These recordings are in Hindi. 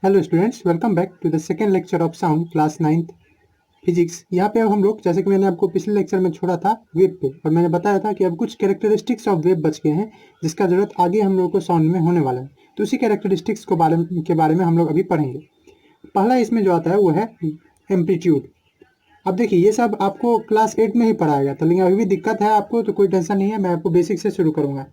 Hello students, welcome back to the second lecture of sound class 9th physics. यहाँ पे अब हम लोग, जैसे कि मैंने आपको पिछले लेक्चर में छोड़ा था वेव पे, और मैंने बताया था कि अब कुछ कैरेक्टरिस्टिक्स ऑफ वेव बच गए हैं जिसका जरूरत आगे हम लोग को साउंड में होने वाला है। तो उसी कैरेक्टरिस्टिक्स के बारे में हम लोग अभी पढ़ेंगे। पहला इसमें जो आता है वो है एम्पलीट्यूड। अब देखिए, ये सब आपको क्लास 8 में ही पढ़ाया गया था, लेकिन अभी भी दिक्कत है आपको तो कोई टेंशन नहीं है, मैं आपको बेसिक से शुरू करूँगा।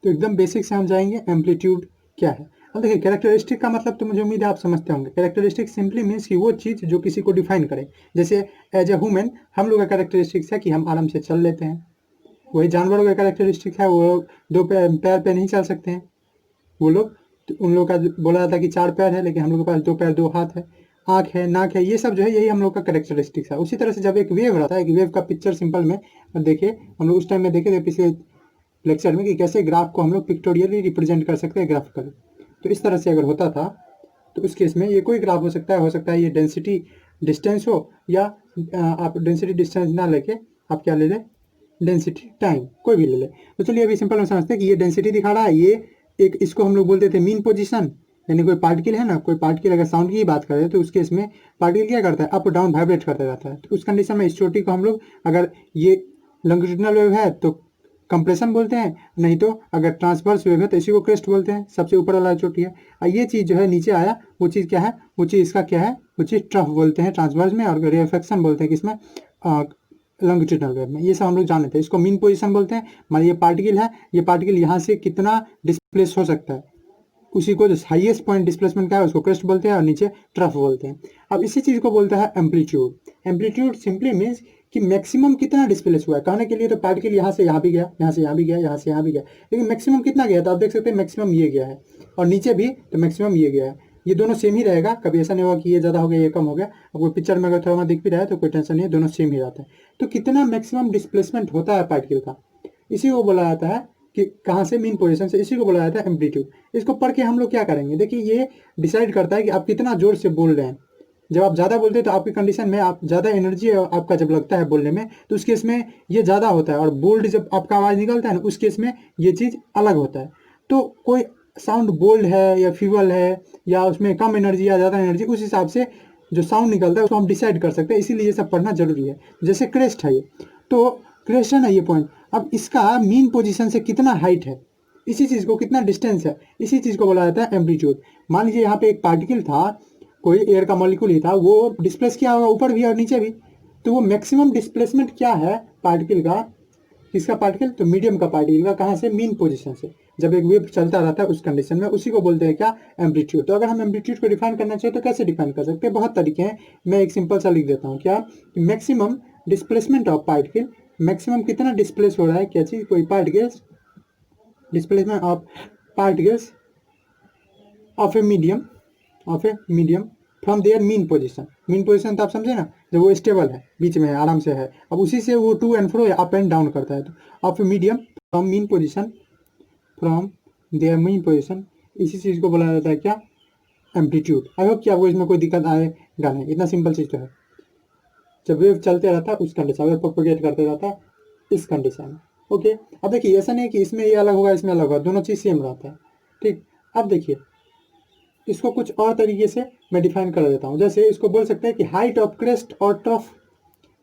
तो एकदम बेसिक से हम जाएंगे, एम्पलीट्यूड क्या है। अब देखिए, कैरेक्टरिस्टिक का मतलब तो मुझे उम्मीद है आप समझते होंगे। कैरेक्टरिस्टिक सिंपली मीन्स कि वो चीज़ जो किसी को डिफाइन करे। जैसे एज ए ह्यूमन हम लोग का कैरेक्टरिस्टिक्स है कि हम आराम से चल लेते हैं। वही जानवरों का कैरेक्टरिस्टिक है, वो दो पैर पे नहीं चल सकते हैं वो लोग। तो उन लोग का बोला जाता है कि 4 पैर है, लेकिन हम लोग के पास 2 पैर 2 हाथ है, आँख है, नाक है, ये सब जो है यही हम लोग का कैरेक्टरिस्टिक्स है। उसी तरह से जब एक वेव रहता है, एक वेव का पिक्चर सिंपल में देखिए, हम लोग उस टाइम में देखे थे पिछले लेक्चर में कि कैसे ग्राफ को हम लोग पिक्टोरियली रिप्रेजेंट कर सकते हैं ग्राफिकली। तो इस तरह से अगर होता था तो उस केस में ये कोई ग्राफ हो सकता है ये डेंसिटी डिस्टेंस हो, या आप डेंसिटी डिस्टेंस ना लेके आप क्या ले लें, डेंसिटी टाइम, कोई भी ले ले। तो चलिए अभी सिंपल में समझते हैं कि ये डेंसिटी दिखा रहा है, ये एक, इसको हम लोग बोलते थे मीन पोजिशन। यानी कोई पार्टिकल है ना, कोई पार्टिकल अगर साउंड की बात करें तो उस केस में पार्टिकल क्या करता है, अप डाउन वाइब्रेट करता रहता है। तो उस कंडीशन में इस चोटी को हम लोग, अगर ये लॉन्गिट्यूडिनल वेव है तो कंप्रेशन बोलते हैं, नहीं तो अगर ट्रांसवर्स वेव है तो इसी को क्रेस्ट बोलते हैं, सबसे ऊपर वाला चोटी है। और ये चीज़ जो है नीचे आया, वो चीज़ क्या है, वो चीज़ इसका क्या है, वो चीज़ ट्रफ बोलते हैं ट्रांसवर्स में, और रेफ्लेक्शन बोलते हैं किसमें, लॉन्गिट्यूडिनल वेव में। ये सब हम लोग जान लेते हैं। इसको मीन पोजीशन बोलते हैं। मान ये पार्टिकल है, ये पार्टिकल यहाँ से कितना डिस्प्लेस हो सकता है, उसी को जो हाईएस्ट पॉइंट डिस्प्लेसमेंट का है उसको क्रेस्ट बोलते हैं, और नीचे ट्रफ बोलते हैं। अब इसी चीज़ को बोलता है एम्पलीट्यूड। एम्पलीट्यूड सिंपली मीन्स कि मैक्सिमम कितना डिस्प्लेस हुआ है। कहने के लिए तो पार्टिकल यहाँ से यहाँ भी गया, यहाँ से यहाँ भी गया, यहाँ से यहाँ भी गया, लेकिन मैक्सिमम कितना गया, तो आप देख सकते हैं मैक्सिमम ये गया है, और नीचे भी तो मैक्सिमम ये गया है। ये दोनों सेम ही रहेगा, कभी ऐसा नहीं होगा कि ये ज़्यादा हो गया ये कम हो गया। आपको पिक्चर में अगर थोड़ा दिख भी रहा है तो कोई टेंशन नहीं है, दोनों सेम ही रहता है। तो कितना मैक्सिमम डिस्प्लेसमेंट होता है पार्टिकल का, इसी को बोला जाता है कि कहाँ से, मीन पोजीशन से, इसी को बोला जाता है एम्पलीट्यूड। इसको पढ़ के हम लोग क्या करेंगे, देखिए ये डिसाइड करता है कि आप कितना जोर से बोल रहे हैं। जब आप ज़्यादा बोलते हैं तो आपकी कंडीशन में आप ज़्यादा एनर्जी आपका जब लगता है बोलने में, तो उस केस में ये ज़्यादा होता है, और बोल्ड जब आपका आवाज़ निकलता है ना, उस केस में ये चीज़ अलग होता है। तो कोई साउंड बोल्ड है या फीबल है, या उसमें कम एनर्जी या ज़्यादा एनर्जी, उस हिसाब से जो साउंड निकलता है उसको हम डिसाइड कर सकते हैं। इसीलिए ये सब पढ़ना जरूरी है। जैसे क्रेस्ट है ये, तो क्रेस्ट है ना ये पॉइंट, अब इसका मीन पोजीशन से कितना हाइट है, इसी चीज़ को कितना डिस्टेंस है, इसी चीज़ को बोला जाता है एम्पलीट्यूड। मान लीजिए यहाँ पे एक पार्टिकल था, कोई एयर का मॉलिक्यूल ही था, वो डिस्प्लेस किया होगा ऊपर भी और नीचे भी। तो वो मैक्सिमम डिस्प्लेसमेंट क्या है पार्टिकल का, किसका पार्टिकल, तो मीडियम का पार्टिकल का, कहाँ से, मीन पोजीशन से, जब एक वेव चलता रहता है उस कंडीशन में, उसी को बोलते हैं क्या, एम्पलीट्यूड। तो अगर हम एम्पलीट्यूड को डिफाइन करना चाहिए तो कैसे डिफाइन कर सकते हैं, बहुत तरीके हैं। मैं एक सिंपल सा लिख देता हूँ, क्या, maximum displacement of particle, maximum कितना डिस्प्लेस हो रहा है क्या चीज़, कोई particles, displacement of particles of a medium from their mean position. Mean position तो आप समझे ना, जब वो स्टेबल है, बीच में है, आराम से है, अब उसी से वो to and fro up and down करता है। तो of a medium from mean position, from their mean position, इसी चीज़ को बोला जाता है क्या, एम्पलीट्यूड। आई होप कि आपको इसमें कोई दिक्कत आएगा नहीं, इतना सिंपल चीज़ तो है। जब वेव चलते रहता है उस कंडीशन, वेव प्रोपेगेट करते रहता है इस कंडीशन में। ओके, अब देखिए ऐसा नहीं कि इसमें ये अलग होगा इसमें अलग होगा, दोनों चीज़ सेम रहता है। ठीक, अब देखिए इसको कुछ और तरीके से मैं डिफाइन कर देता हूँ। जैसे इसको बोल सकते हैं कि हाइट ऑफ क्रेस्ट और ट्रफ।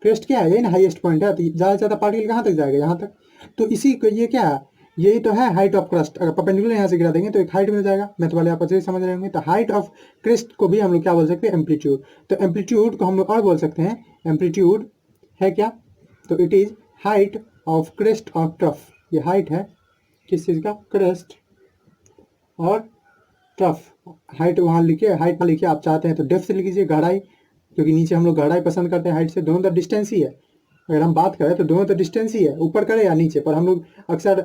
क्रेस्ट क्या है, यही ना हाईएस्ट पॉइंट है, तो ज़्यादा से ज़्यादा पार्टिकल कहाँ तक जाएगा, यहाँ तक। तो इसी को ये क्या है, यही तो है हाइट ऑफ क्रस्ट। अगर परपेंडिकुलर यहाँ से गिरा देंगे तो एक हाइट मिल जाएगा, मैथ वाले आप अच्छे से समझ रहे होंगे। तो हाइट ऑफ क्रेस्ट को भी हम लोग क्या बोल सकते हैं, एम्पलीट्यूड। तो एम्पलीट्यूड को हम लोग और बोल सकते हैं, एम्पलीट्यूड है क्या, तो it is height of crest of trough. ये हाइट है किस चीज़ का, क्रेस्ट और ट्रफ। हाइट वहाँ लिखिए, हाइट में लिखिए, आप चाहते हैं तो डेप्थ से लिख लीजिए, गहराई, क्योंकि नीचे हम लोग गहराई पसंद करते हैं हाइट से, दोनों तो डिस्टेंस ही है। अगर हम बात करें तो दोनों तो डिस्टेंस ही है, ऊपर करें या नीचे, पर हम लोग अक्सर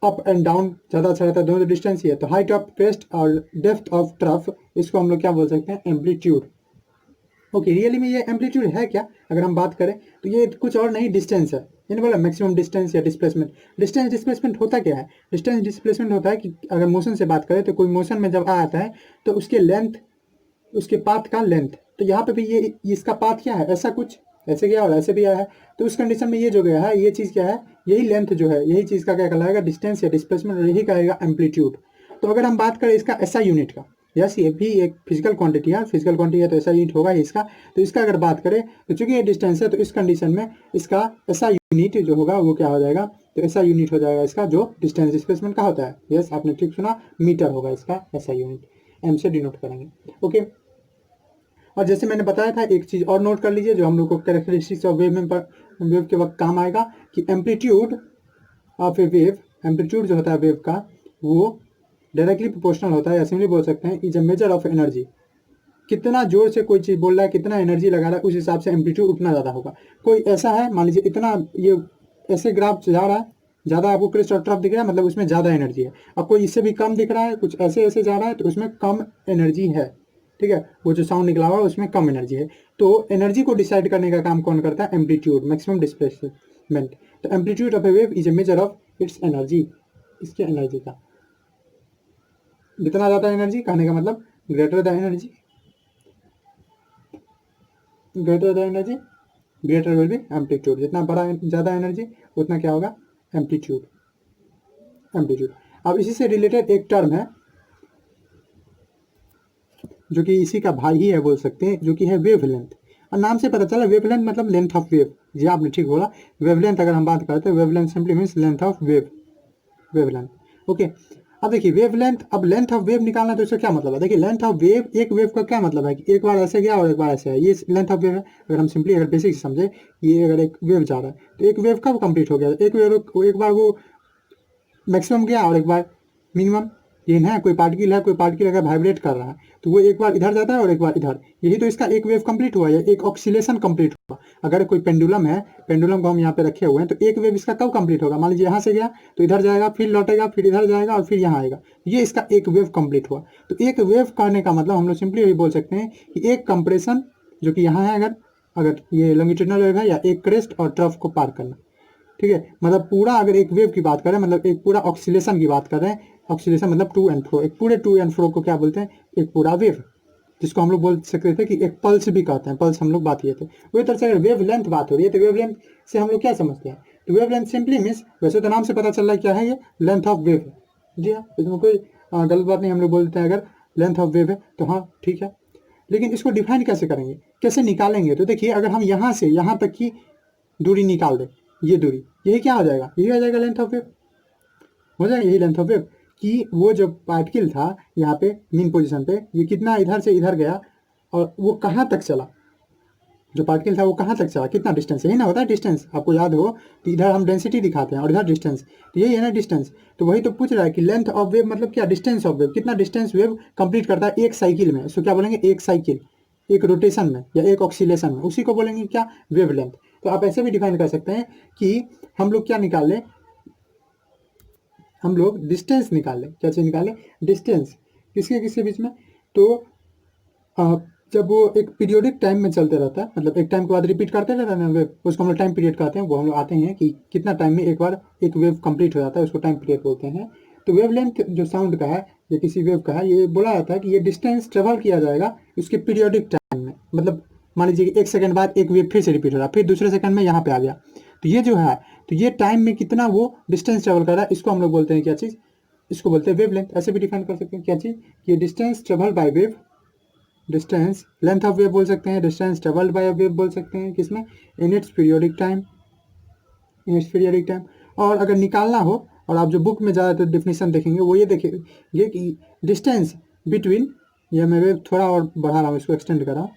अप एंड डाउन ज़्यादा अच्छा रहता है, दोनों तो डिस्टेंस ही है। तो हाइट ऑफ क्रेस्ट और डेप्थ ऑफ ट्रफ, इसको हम लोग क्या बोल सकते हैं, एम्पलीट्यूड। ओके, रियली में ये एम्पलीट्यूड है क्या, अगर हम बात करें तो ये कुछ और नहीं, डिस्टेंस है। यानी बोला मैक्सिमम डिस्टेंस या डिस्प्लेसमेंट। डिस्टेंस डिस्प्लेसमेंट होता क्या है, डिस्टेंस डिस्प्लेसमेंट होता है कि अगर मोशन से बात करें तो कोई मोशन में जब आता है तो उसके लेंथ, उसके पाथ का लेंथ, तो यहाँ पे भी ये इसका पाथ क्या है, ऐसा कुछ, ऐसे गया और ऐसे भी आया है। तो उस कंडीशन में ये जो गया है, ये चीज़ क्या है, यही लेंथ जो है, यही चीज़ का क्या कहलाएगा, डिस्टेंस या डिस्प्लेसमेंट, और यही कहेगा एम्पलीट्यूड। तो अगर हम बात करें इसका ऐसा यूनिट का, यस, ये भी एक फिजिकल क्वांटिटी है, फिजिकल क्वांटिटी है तो ऐसा यूनिट होगा ही इसका। तो इसका अगर बात करें तो चूंकि ये डिस्टेंस है तो इस कंडीशन में इसका ऐसा यूनिट जो होगा वो क्या हो जाएगा, तो ऐसा यूनिट हो जाएगा इसका जो डिस्टेंस डिस्प्लेसमेंट का होता है। यस, आपने ठीक सुना, मीटर होगा इसका ऐसा यूनिट, एम से डिनोट करेंगे। ओके, और जैसे मैंने बताया था एक चीज और नोट कर लीजिए जो हम लोग को कैरेक्टरिस्टिक्स ऑफ वेव में वेव के वक्त काम आएगा कि amplitude of A wave, amplitude जो होता है वेव का वो डायरेक्टली प्रोपोर्शनल होता है, या सिंपली बोल सकते हैं is a measure of energy. कितना जोर से कोई चीज बोल रहा है, कितना एनर्जी लगा रहा है, उस हिसाब से एम्पलीट्यूड उतना ज़्यादा होगा। कोई ऐसा है, मान लीजिए इतना ये ऐसे ग्राफ जा रहा है, ज़्यादा आपको क्रिस्ट और ट्रफ दिख रहा है, मतलब उसमें ज़्यादा एनर्जी है। अब कोई इससे भी कम दिख रहा है, कुछ ऐसे ऐसे जा रहा है, तो उसमें कम एनर्जी है। ठीक है, वो जो साउंड निकला हुआ है उसमें कम एनर्जी है। तो एनर्जी को डिसाइड करने का काम कौन करता है, एम्पलीट्यूड, मैक्सिमम डिस्प्लेसमेंट। तो amplitude of A wave is a measure of its energy, इसके एनर्जी का। जितना ज़्यादा एनर्जी कहने का मतलब greater the energy, greater the energy greater will be amplitude. जितना बड़ा ज़्यादा एनर्जी उतना क्या होगा, एम्पलीट्यूड, एम्पलीट्यूड। अब इसी से रिलेटेड एक टर्म है जो कि इसी का भाई ही है बोल सकते हैं, जो कि है वेवलेंथ। और नाम से पता चला वेवलेंथ मतलब लेंथ ऑफ वेव। जी आपने ठीक बोला, वेवलेंथ अगर हम बात करते हैं, wavelength simply means length of wave, wavelength. Okay, अब देखिए वेवलेंथ, अब लेंथ ऑफ वेव निकालना तो इसका क्या मतलब है। देखिए लेंथ ऑफ वेव, एक वेव का क्या मतलब है कि एक बार ऐसे गया और एक बार ऐसे है, ये लेंथ ऑफ वेव है। अगर हम सिंपली अगर बेसिक समझे, ये अगर एक वेव जा रहा है तो एक वेव कब कंप्लीट हो गया, एक वेव एक बार वो मैक्सिमम गया और एक बार मिनिमम। ये है कोई पार्टिकल अगर वाइब्रेट कर रहा है तो वो एक बार इधर जाता है और एक बार इधर, यही तो इसका एक वेव कंप्लीट हुआ है, एक ऑक्सीलेशन कंप्लीट हुआ। अगर कोई पेंडुलम है, पेंडुलम को हम यहाँ पे रखे हुए हैं, तो एक वेव इसका कब कंप्लीट होगा, मान लीजिए यहाँ से गया तो इधर जाएगा, फिर लौटेगा, फिर इधर जाएगा और फिर यहाँ आएगा, ये इसका एक वेव कंप्लीट हुआ। तो एक वेव करने का मतलब हम लोग सिंपली यही बोल सकते हैं कि एक कंप्रेशन जो कि यहाँ है, अगर ये लॉन्गिट्यूडिनल वेव है, या एक क्रेस्ट और ट्रफ को पार करना। ठीक है, मतलब पूरा अगर एक वेव की बात करें, मतलब एक पूरा ऑक्सीलेशन की बात कर रहे हैं, ऑक्सीलेशन मतलब टू एंड फ्रो, एक पूरे टू एंड फ्रो को क्या बोलते हैं, एक पूरा वेव, जिसको हम लोग बोल सकते थे कि एक पल्स भी कहते हैं, पल्स हम लोग बात किए थे। वही तरह से अगर वेव लेंथ बात हो रही है तो वेव लेंथ से हम लोग क्या समझते हैं, तो वेव लेंथ सिंपली मीन्स, वैसे तो नाम से पता चल रहा है क्या है, ये लेंथ ऑफ वेव है। जी हाँ, इसमें कोई गलत बात नहीं, हम लोग बोलते हैं अगर लेंथ ऑफ वेव है तो हाँ ठीक है। लेकिन इसको डिफाइन कैसे करेंगे, कैसे निकालेंगे, तो देखिए अगर हम यहाँ से यहाँ तक की दूरी निकाल दें, ये दूरी, यही क्या हो जाएगा, यही हो जाएगा लेंथ ऑफ वेव, हो जाएगा यही लेंथ ऑफ वेव। कि वो जो पार्टिकल था यहाँ पे मीन पोजीशन पे, ये कितना इधर से इधर गया और वो कहाँ तक चला, जो पार्टिकल था वो कहाँ तक चला, कितना डिस्टेंस, यही ना होता है डिस्टेंस, आपको याद हो तो इधर हम डेंसिटी दिखाते हैं और इधर डिस्टेंस, तो यही है ना डिस्टेंस। तो वही तो पूछ रहा है कि लेंथ ऑफ वेव मतलब क्या, डिस्टेंस ऑफ वेव, कितना डिस्टेंस वेव कंप्लीट करता है एक साइकिल में, उसको क्या बोलेंगे, एक साइकिल, एक रोटेशन में या एक ऑक्सीलेशन में, उसी को बोलेंगे क्या, वेव लेंथ। तो आप ऐसे भी डिफाइन कर सकते हैं कि हम लोग क्या निकाल लें, हम लोग डिस्टेंस निकालें, क्या चीज़ निकालें, डिस्टेंस, किसके किसके बीच में, तो जब वो एक पीरियोडिक टाइम में चलते रहता है, मतलब एक टाइम के बाद रिपीट करते रहता है ना वेव, उसको हम लोग टाइम पीरियड कहते हैं। वो हम लोग आते हैं कि कितना टाइम में एक बार एक वेव कंप्लीट हो जाता है, उसको टाइम पीरियड बोलते हैं। तो वेव लेंथ जो साउंड का है या किसी वेव का है, ये बोला जाता है कि ये डिस्टेंस ट्रेवल किया जाएगा उसके पीरियोडिक टाइम में। मतलब मान लीजिए कि एक सेकंड बाद एक वेव फिर से रिपीट हो रहा है, फिर दूसरे सेकंड में यहाँ पे आ गया, तो ये जो है, तो ये टाइम में कितना वो डिस्टेंस ट्रेवल कर रहा है, इसको हम लोग बोलते हैं क्या चीज़, इसको बोलते हैं वेव लेंथ। ऐसे भी डिफाइन कर सकते हैं क्या चीज़, ये distance travel by wave, distance length of wave बोल सकते हैं, डिस्टेंस ट्रेवल्ड बाय वेव बोल सकते हैं, किसमें, in its periodic time, in its periodic time. और अगर निकालना हो, और आप जो बुक में ज़्यादातर डेफिनेशन देखेंगे वो ये देखेंगे कि डिस्टेंस बिटवीन, ये मैं वेव थोड़ा और बढ़ा रहा हूँ, इसको एक्सटेंड कर रहा हूँ,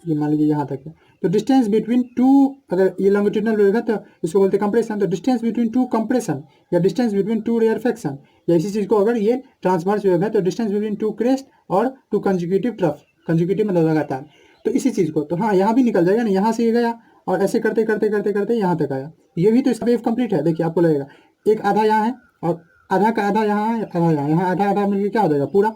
ये मान लीजिए यहाँ तक है, तो डिस्टेंस बिटवीन टू, अगर ये लॉन्गिट्यूडिनल वेव है तो इसको बोलते हैं कंप्रेशन, तो डिस्टेंस बिटवीन टू कंप्रेशन या डिस्टेंस बिटवीन टू रेयरफेक्शन, या इसी चीज़ को अगर ये ट्रांसवर्स वेव है तो डिस्टेंस बिटवीन टू क्रेस्ट और टू कंजिक्यूटिव ट्रफ, कंजिक्यूटिव मतलब लगातार, तो इसी चीज़ को, तो हाँ यहाँ भी निकल जाएगा ना, यहाँ से ये गया और ऐसे करते करते करते करते यहाँ तक आया, ये भी तो इसका वेव कंप्लीट है। देखिए आपको लगेगा एक आधा यहाँ है और आधा का आधा यहाँ है, आधा यहाँ आधा आधा मिलकर क्या हो जाएगा पूरा,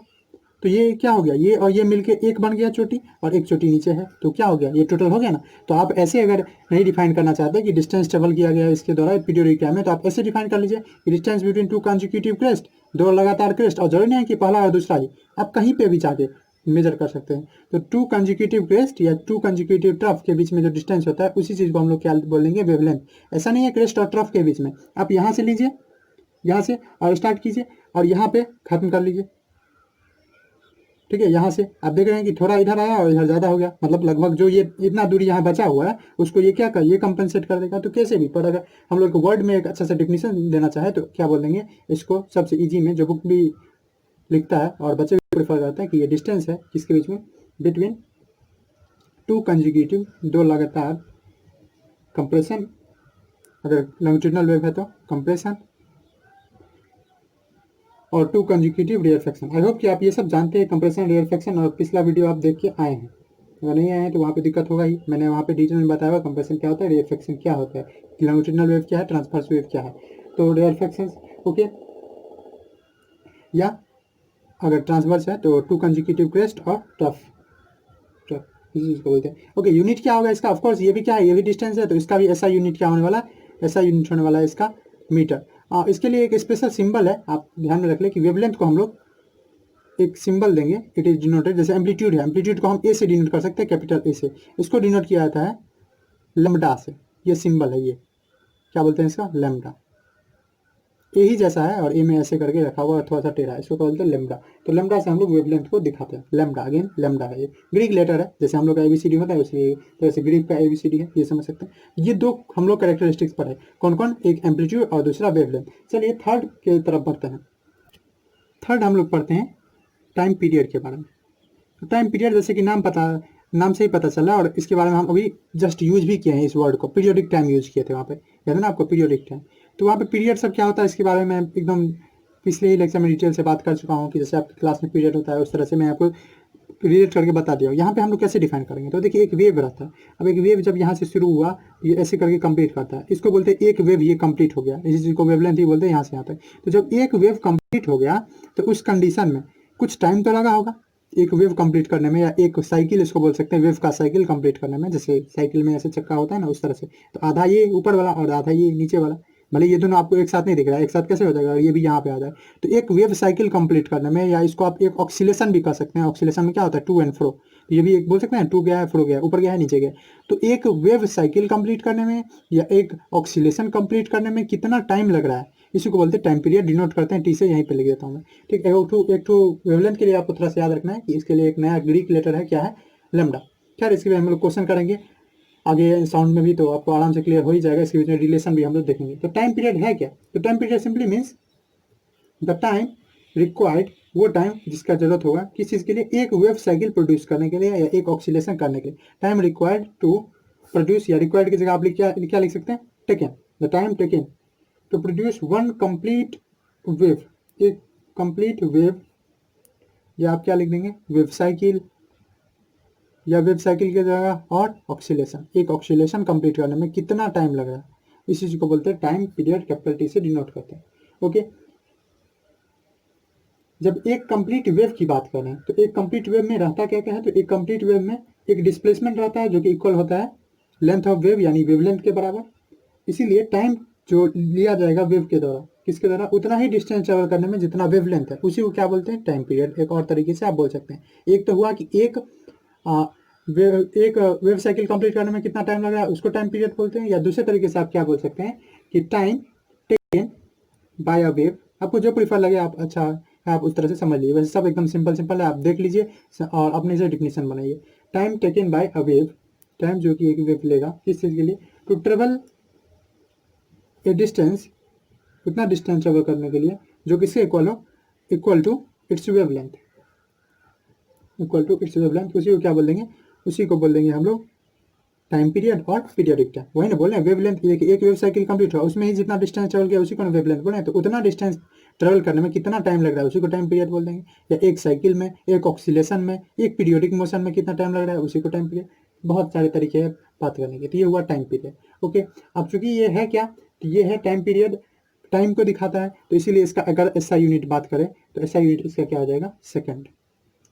तो ये क्या हो गया, ये और ये मिलके एक बन गया चोटी, और एक चोटी नीचे है, तो क्या हो गया, ये टोटल हो गया ना। तो आप ऐसे अगर नहीं डिफाइन करना चाहते कि डिस्टेंस ट्रेवल किया गया इसके द्वारा पीरियोडिक टाइम में, तो आप ऐसे डिफाइन कर लीजिए कि distance between two consecutive crest, दो लगातार क्रेस्ट, और जरूरी नहीं है कि पहला और दूसरा ही, आप कहीं पे भी जाके मेजर कर सकते हैं। तो टू कंजिक्यूटिव क्रेस्ट या टू कंजिक्यूटिव ट्रफ के बीच में जो डिस्टेंस होता है उसी चीज़ को हम लोग क्या बोलेंगे, वेवलेंथ। ऐसा नहीं है क्रेस्ट और ट्रफ के बीच में, आप यहाँ से लीजिए, यहाँ से और स्टार्ट कीजिए और यहाँ पे खत्म कर लीजिए, ठीक है। यहाँ से आप देख रहे हैं कि थोड़ा इधर आया और इधर ज़्यादा हो गया, मतलब लगभग जो ये इतना दूरी यहाँ बचा हुआ है उसको ये क्या कर, ये कंपनसेट कर देगा। तो कैसे भी, पर अगर हम लोग को वर्ड में एक अच्छा सा डिफिनीशन देना चाहे तो क्या बोल देंगे इसको, सबसे ईजी में जो बुक भी लिखता है और बच्चे भी प्रेफर करते हैं कि ये डिस्टेंस है किसके बीच में, बिटवीन टू कंजिक्यूटिव, दो लगातार कंप्रेशन, अगर लॉन्गिट्यूडिनल वेव है तो कंप्रेशन, और to consecutive rarefaction. I hope कि आप ये सब जानते हैं, कंप्रेशन, रेयरफैक्शन, और पिछला वीडियो आप देख के आए हैं। अगर नहीं आए हैं तो वहाँ पे दिक्कत होगा ही, मैंने वहाँ पे डिटेल में बताया हुआ कंप्रेशन क्या होता है, रेयरफैक्शन क्या होता है, लॉन्गिट्यूडिनल वेव क्या है, ट्रांसवर्स वेव क्या है। तो रेयरफैक्शन ओके, या अगर ट्रांसवर्स है तो टू कंजिक्यूटिव क्रेस्ट और टफ, इसी चीज़ को बोलते हैं। ओके, यूनिट क्या होगा इसका, ऑफकोर्स ये भी क्या है, ये भी डिस्टेंस है, तो इसका भी ऐसा यूनिट क्या होने वाला है, ऐसा यूनिट होने वाला है इसका मीटर। इसके लिए एक स्पेशल सिंबल है, आप ध्यान में रख लें कि वेवलेंथ को हम लोग एक सिंबल देंगे, इट इज डिनोटेड, जैसे एम्पलीट्यूड है, एम्पलीट्यूड को हम ए से डिनोट कर सकते हैं, कैपिटल ए से। इसको डिनोट किया जाता है लैम्ब्डा से, ये सिंबल है, ये क्या बोलते हैं इसका, लैम्ब्डा। ए ही जैसा है और ए में ऐसे करके रखा हुआ है, थोड़ा सा टेढ़ा है, इसको बोलते हैं लैम्ब्डा। तो लैम्ब्डा से हम लोग वेवलेंथ को दिखाते हैं, लैम्ब्डा, अगेन लैम्ब्डा है, ये ग्रीक लेटर है, जैसे हम लोग का एबीसीडी होता है उसी तरह से ग्रीक का एबीसीडी है, ये समझ सकते हैं। ये दो हम लोग कैरेक्टरिस्टिक्स पर है, कौन कौन, एक एम्पलीट्यूड और दूसरा वेवलेंथ। चलिए थर्ड के तरफ बढ़ते हैं। थर्ड हम लोग पढ़ते हैं टाइम पीरियड के बारे में। तो टाइम पीरियड जैसे कि नाम से ही पता चला, और इसके बारे में हम अभी जस्ट यूज भी किए हैं इस वर्ड को, पीरियोडिक टाइम यूज किए थे वहाँ पे, याद है ना आपको, पीरियोडिक टाइम। तो वहाँ पे पीरियड सब क्या होता है इसके बारे में एकदम पिछले ही लेक्चर में डिटेल से बात कर चुका हूँ कि जैसे आपकी क्लास में पीरियड होता है उस तरह से मैं आपको रिलेट करके बता दिया। यहाँ पे हम लोग कैसे डिफाइन करेंगे, तो देखिए एक वेव रहता है। अब एक वेव जब यहाँ से शुरू हुआ ये ऐसे करके कंप्लीट करता है, इसको बोलते हैं एक वेव, ये कंप्लीट हो गया, इसी चीज़ को वेवलेंथ ही बोलते हैं यहाँ से यहाँ तक। तो जब एक वेव कंप्लीट हो गया तो उस कंडीशन में कुछ टाइम तो लगा होगा एक वेव कंप्लीट करने में, या एक साइकिल इसको बोल सकते हैं, वेव का साइकिल कंप्लीट करने में, जैसे साइकिल में ऐसे चक्का होता है ना उस तरह से। तो आधा ये ऊपर वाला और आधा ये नीचे वाला, भले ये दोनों आपको एक साथ नहीं दिख रहा है, एक साथ कैसे हो जाएगा, और ये भी यहाँ पे आ जाए। तो एक वेव साइकिल कंप्लीट करने में, या इसको आप एक ऑक्सीलेशन भी कर सकते हैं, ऑक्सीलेशन में क्या होता है, टू एंड फ्रो, तो ये भी एक बोल सकते हैं, टू गया है फ्रो गया है, ऊपर गया है नीचे गया है। तो एक वेव साइकिल कंप्लीट करने में या एक ऑक्सीलेशन कंप्लीट करने में कितना टाइम लग रहा है, इसी को बोलते हैं टाइम पीरियड, डिनोट करते हैं टी से, यहीं पे लिख देता हूँ मैं। ठीक है, एक टू वेवलेंथ के लिए आपको थोड़ा सा याद रखना है कि इसके लिए एक नया ग्रीक लेटर है, क्या है, लैम्डा। खैर इसके लिए हम लोग क्वेश्चन करेंगे आगे साउंड में भी, तो आपको आराम से क्लियर हो ही जाएगा, इसके बीच में रिलेशन भी हम लोग देखेंगे। तो टाइम पीरियड है क्या, तो time period simply means the time required, वो टाइम जिसका जरूरत होगा किस चीज़ के लिए, एक वेव साइकिल प्रोड्यूस करने के लिए या एक ऑक्सीलेशन करने के लिए। टाइम रिक्वायर्ड टू प्रोड्यूस, या रिक्वायर्ड की जगह आप क्या लिख सकते हैं, taken, the time taken to produce one complete wave, एक कंप्लीट वेव, या आप क्या लिख देंगे, वेव साइकिल, या वेब साइकिल की जगह और ऑक्सीलेशन, एक ऑक्सीलेशन कंप्लीट करने में कितना टाइम लग रहा है, इस चीज को बोलते हैं टाइम पीरियड, कैपिटल टी से डिनोट करते हैं। ओके, जब एक कंप्लीट वेव की बात करें तो एक कंप्लीट वेव में रहता क्या क्या है, तो एक कंप्लीट वेव में एक डिस्प्लेसमेंट रहता है जो कि इक्वल होता है लेंथ ऑफ वेव, यानी वेवलेंथ के बराबर। इसीलिए टाइम जो लिया जाएगा वेव के द्वारा, किसके द्वारा, उतना ही डिस्टेंस ट्रेवल करने में जितना वेवलेंथ है, उसी को क्या बोलते हैं, टाइम पीरियड। एक और तरीके से आप बोल सकते हैं, एक तो हुआ कि एक वेव साइकिल कंप्लीट करने में कितना टाइम लग रहा है, उसको टाइम पीरियड बोलते हैं। या दूसरे तरीके से आप क्या बोल सकते हैं कि time taken by a wave, आपको जो प्रीफर लगे आप, अच्छा है आप उस तरह से समझ लीजिए, वैसे सब एकदम सिंपल सिंपल है, आप देख लीजिए और अपने से डिफिनीशन बनाइए। Time taken by a wave, time जो कि एक वेव लेगा किस चीज़ के लिए, टू ट्रेवल ए डिस्टेंस, उतना डिस्टेंस ट्रेवल करने के लिए जो किसके इक्वल हो, equal to its wavelength, equal to its wavelength, उसी को क्या बोल देंगे, उसी को बोल देंगे हम लोग टाइम पीरियड और पीरियडिक टाइम। वही ना बोले वेवलेंथ, एक वेव साइकिल कंप्लीट हुआ उसमें ही जितना डिस्टेंस ट्रेवल किया उसी को वेवलेंथ बोले, तो उतना डिस्टेंस ट्रेवल करने में कितना टाइम लग रहा है उसी को टाइम पीरियड बोल देंगे। या एक साइकिल में, एक ऑक्सीलेशन में, एक पीरियोडिक मोशन में कितना टाइम लग रहा है उसी को टाइम पीरियड। बहुत सारे तरीके हैं बात करने के, तो ये हुआ टाइम पीरियड। ओके, अब चूंकि ये है क्या, तो ये है टाइम पीरियड, टाइम को दिखाता है, तो इसीलिए इसका अगर ऐसा यूनिट बात करें तो ऐसा यूनिट इसका क्या हो जाएगा, सेकंड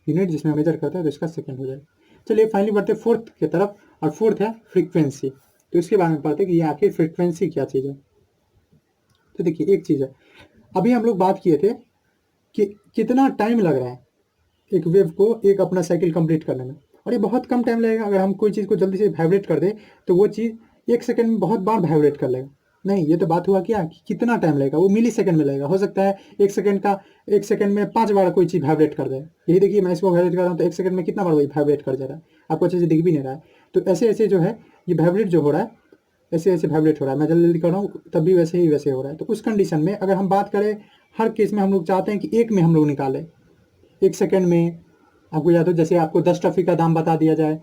यूनिट जिसमें मेजर करता है, तो इसका सेकंड हो जाएगा। चलिए फाइनली बढ़ते हैं फोर्थ की तरफ, और फोर्थ है फ्रीक्वेंसी। तो इसके बारे में पढ़ते हैं कि ये आखिर फ्रीक्वेंसी क्या चीज़ है। तो देखिए एक चीज़ है, अभी हम लोग बात किए थे कि कितना टाइम लग रहा है एक वेव को एक अपना साइकिल कंप्लीट करने में, और ये बहुत कम टाइम लगेगा। अगर हम कोई चीज़ को जल्दी से वाइब्रेट कर दें तो वो चीज़ एक सेकंड में बहुत बार वाइब्रेट कर लेगा, नहीं, ये तो बात हुआ क्या कि कितना टाइम लगेगा, वो मिली सेकंड में लगेगा। हो सकता है 1 सेकंड में 5 बार कोई चीज़ वाइब्रेट कर दे। यही देखिए मैं इसको वाइब्रेट कर रहा हूँ तो 1 सेकंड में कितना बार वही वाइब्रेट कर जा रहा है, आपको अच्छे से दिख भी नहीं रहा है। तो ऐसे ऐसे जो है ये वाइब्रेट जो हो रहा है, ऐसे ऐसे वाइब्रेट हो रहा है, मैं जल्दी जल्दी कर रहा हूँ तब भी वैसे ही वैसे हो रहा है। तो उस कंडीशन में अगर हम बात करें, हर केस में हम लोग चाहते हैं कि एक में हम लोग निकालें, 1 सेकंड में। आपको याद हो जैसे आपको 10 टॉफ़ी का दाम बता दिया जाए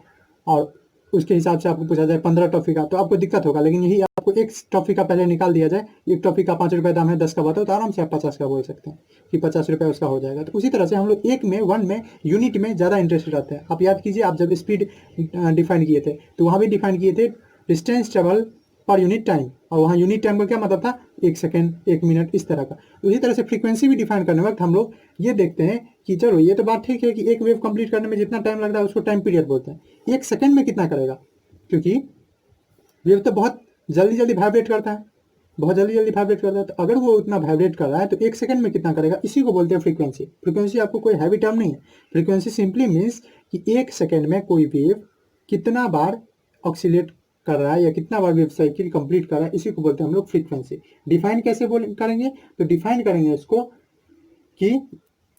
और उसके हिसाब से आपको पूछा जाए 15 टॉफ़ी का, तो आपको दिक्कत होगा। लेकिन यही आपको 1 टॉफ़ी का पहले निकाल दिया जाए, 1 टॉफ़ी का 5 रुपये दाम है, 10 का बताओ तो आराम से आप 50 का बोल सकते हैं कि 50 रुपये उसका हो जाएगा। तो उसी तरह से हम लोग एक में, वन में, यूनिट में ज़्यादा इंटरेस्टेड रहते हैं। आप याद कीजिए, आप जब स्पीड डिफाइन किए थे तो वहाँ भी डिफाइन किए थे distance travel per unit time, और वहाँ यूनिट टाइम का क्या मतलब था, 1 सेकंड, 1 मिनट, इस तरह का। उसी तरह से फ्रीक्वेंसी भी डिफाइन करने वक्त हम लोग ये देखते हैं कि चलो ये तो बात ठीक है कि एक वेव कंप्लीट करने में जितना टाइम लग रहा है उसको टाइम पीरियड बोलते हैं। 1 सेकंड में कितना करेगा, क्योंकि वेव तो बहुत जल्दी जल्दी वाइब्रेट करता है, बहुत जल्दी जल्दी वाइब्रेट करता है। तो अगर वो उतना वाइब्रेट कर रहा है तो 1 सेकंड में कितना करेगा, इसी को बोलते हैं फ्रीक्वेंसी। फ्रीक्वेंसी आपको कोई हैवी टर्म नहीं है। फ्रीक्वेंसी सिंपली मीन्स कि 1 सेकंड में कोई वेव कितना बार ऑक्सीलेट कर रहा है या कितना बार वेव साइकिल कंप्लीट कर रहा है, इसी को बोलते हैं हम लोग फ्रीक्वेंसी। डिफाइन कैसे करेंगे, तो डिफाइन करेंगे इसको कि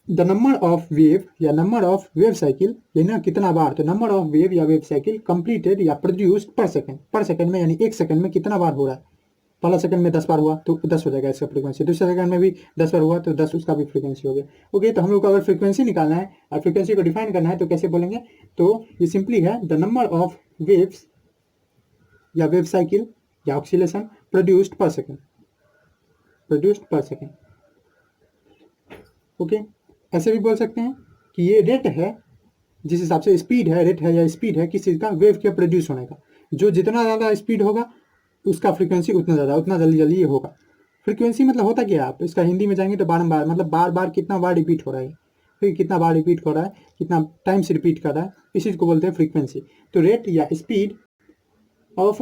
द नंबर ऑफ वेव या नंबर ऑफ वेव साइकिल, यानी ना कितना बार, तो नंबर ऑफ वेव या वेव साइकिल कंप्लीटेड या प्रोड्यूस्ड पर सेकंड। पर सेकंड में यानी 1 सेकंड में कितना बार हो रहा है। पहला सेकंड में 10 बार हुआ तो 10 हो जाएगा इसका फ्रीक्वेंसी, दूसरे सेकंड में भी 10 बार हुआ तो 10 उसका भी फ्रीक्वेंसी हो गया। ओके, तो हम लोग को अगर फ्रीक्वेंसी निकालना है और फ्रीक्वेंसी को डिफाइन करना है तो कैसे बोलेंगे, तो ये सिंपली है द नंबर ऑफ वेव्स या वेव साइकिल या ऑक्सीलेशन प्रोड्यूस्ड पर सेकंड, प्रोड्यूस्ड पर सेकंड। ओके, ऐसे भी बोल सकते हैं कि ये रेट है, जिस हिसाब से स्पीड है, रेट है या स्पीड है किस चीज़ का, वेव के प्रोड्यूस होने का। जो जितना ज़्यादा स्पीड होगा उसका फ्रीक्वेंसी उतना ज़्यादा, उतना जल्दी जल्दी ये होगा। फ्रीक्वेंसी मतलब होता क्या है, आप इसका हिंदी में जाएंगे तो बारंबार, मतलब बार बार कितना बार रिपीट हो रहा है, फिर कितना बार रिपीट हो रहा है, कितना टाइम से रिपीट कर रहा है, इस चीज़ को बोलते हैं फ्रीक्वेंसी। तो रेट या speed of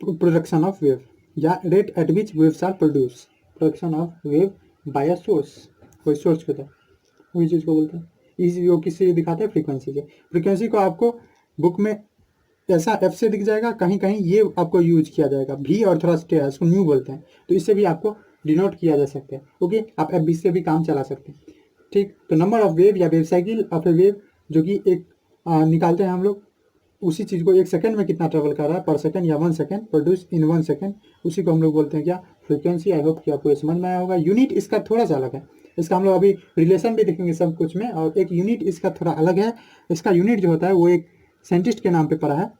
production of wave या rate at which waves are produce, production of wave by a source, कोई सोर्स होता है, वही चीज़ को बोलते हैं। इस वो किससे दिखाते हैं, फ्रीक्वेंसी से। फ्रीक्वेंसी को आपको बुक में ऐसा एफ से दिख जाएगा, कहीं कहीं ये आपको यूज किया जाएगा भी और थोड़ा स्टे है, इसको न्यू बोलते हैं, तो इससे भी आपको डिनोट किया जा सकता है। ओके, आप एफ बी से भी काम चला सकते हैं। ठीक, तो नंबर ऑफ वेव या wave cycle of A wave, जो कि एक निकालते हैं हम लोग, उसी चीज़ को 1 सेकंड में कितना ट्रेवल कर रहा है पर सेकंड या 1 सेकंड, प्रोड्यूस इन 1 सेकंड, उसी को हम लोग बोलते हैं क्या, फ्रीक्वेंसी। आई होप कि आपको ये समझ में आया होगा। यूनिट इसका थोड़ा सा अलग है, इसका हम लोग अभी रिलेशन भी देखेंगे सब कुछ में, और एक यूनिट इसका थोड़ा अलग है। इसका यूनिट जो होता है वो एक साइंटिस्ट के नाम पे पड़ा है,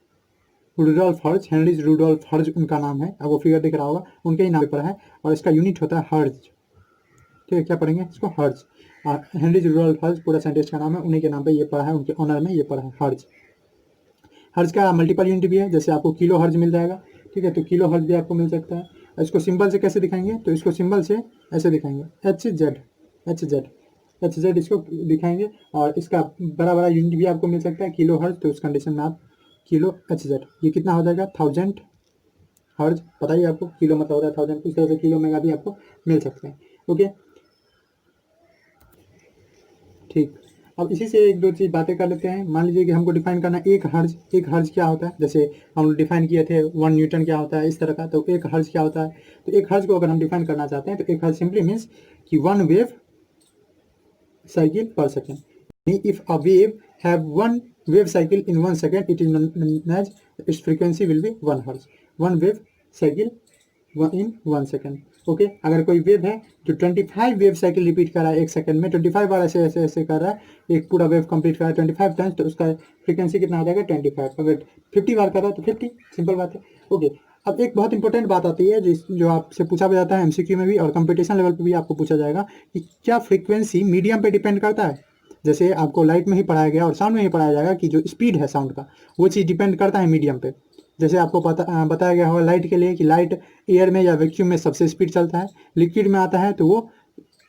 Rudolf Hertz, Henry Rudolf Hertz उनका नाम है, आपको फिगर दिख रहा होगा, उनके ही नाम पे पड़ा है, और इसका यूनिट होता है हर्ट्ज। ठीक है, क्या पढ़ेंगे इसको, हर्ट्ज। हेनरी रूडोल्फ हर्ट्ज पूरा साइंटिस्ट का नाम है, उन्हीं के नाम पे ये पड़ा है, उनके ऑनर में ये पड़ा है हर्ट्ज। हर्ज का मल्टीपल यूनिट भी है, जैसे आपको किलो हर्ज मिल जाएगा, ठीक है, तो किलो हर्ज भी आपको मिल सकता है। इसको सिंबल से कैसे दिखाएंगे, तो इसको सिंबल से ऐसे दिखाएंगे, H Z, H Z, H Z इसको दिखाएंगे। और इसका बड़ा बड़ा यूनिट भी आपको मिल सकता है, किलो हर्ज, तो उस कंडीशन में आप किलो एच जेड, ये कितना हो जाएगा, 1000 हर्ज, पता ही आपको, किलो मतलब होता है 1000, उस तरह से किलो मेगा भी आपको मिल सकते हैं। ओके, ठीक, अब इसी से एक दो चीज़ बातें कर लेते हैं। मान लीजिए कि हमको डिफाइन करना है एक हर्ज। एक हर्ज क्या होता है, जैसे हम डिफाइन किए थे 1 न्यूटन क्या होता है, इस तरह का। तो एक हर्ज क्या होता है, तो एक हर्ज को अगर हम डिफाइन करना चाहते हैं तो एक हर्ज सिंपली मीन्स कि 1 wave cycle per second. If a wave have 1 wave cycle in 1 second, it is known as, its frequency will be 1 hertz, 1 wave cycle in 1 second. Okay, अगर कोई वेव है जो 25 वेव साइकिल रिपीट कर रहा है 1 सेकंड में, 25 बार ऐसे ऐसे ऐसे कर रहा है, एक पूरा वेव कंप्लीट कर रहा है 25 टाइम्स, तो उसका फ्रीक्वेंसी कितना हो जाएगा, 25। अगर 50 बार कर रहा है तो 50, सिंपल बात है। ओके, अब एक बहुत इंपॉर्टेंट बात आती है जो आपसे पूछा भी जाता है एमसीक्यू में भी, और कंपटीशन लेवल पर भी आपको पूछा जाएगा कि क्या फ्रीक्वेंसी मीडियम पे डिपेंड करता है। जैसे आपको लाइट में ही पढ़ाया गया और साउंड में ही पढ़ाया जाएगा कि जो स्पीड है साउंड का, वो चीज़ डिपेंड करता है मीडियम पे। जैसे आपको बताया गया होगा लाइट के लिए कि लाइट एयर में या वैक्यूम में सबसे स्पीड चलता है, लिक्विड में आता है तो वो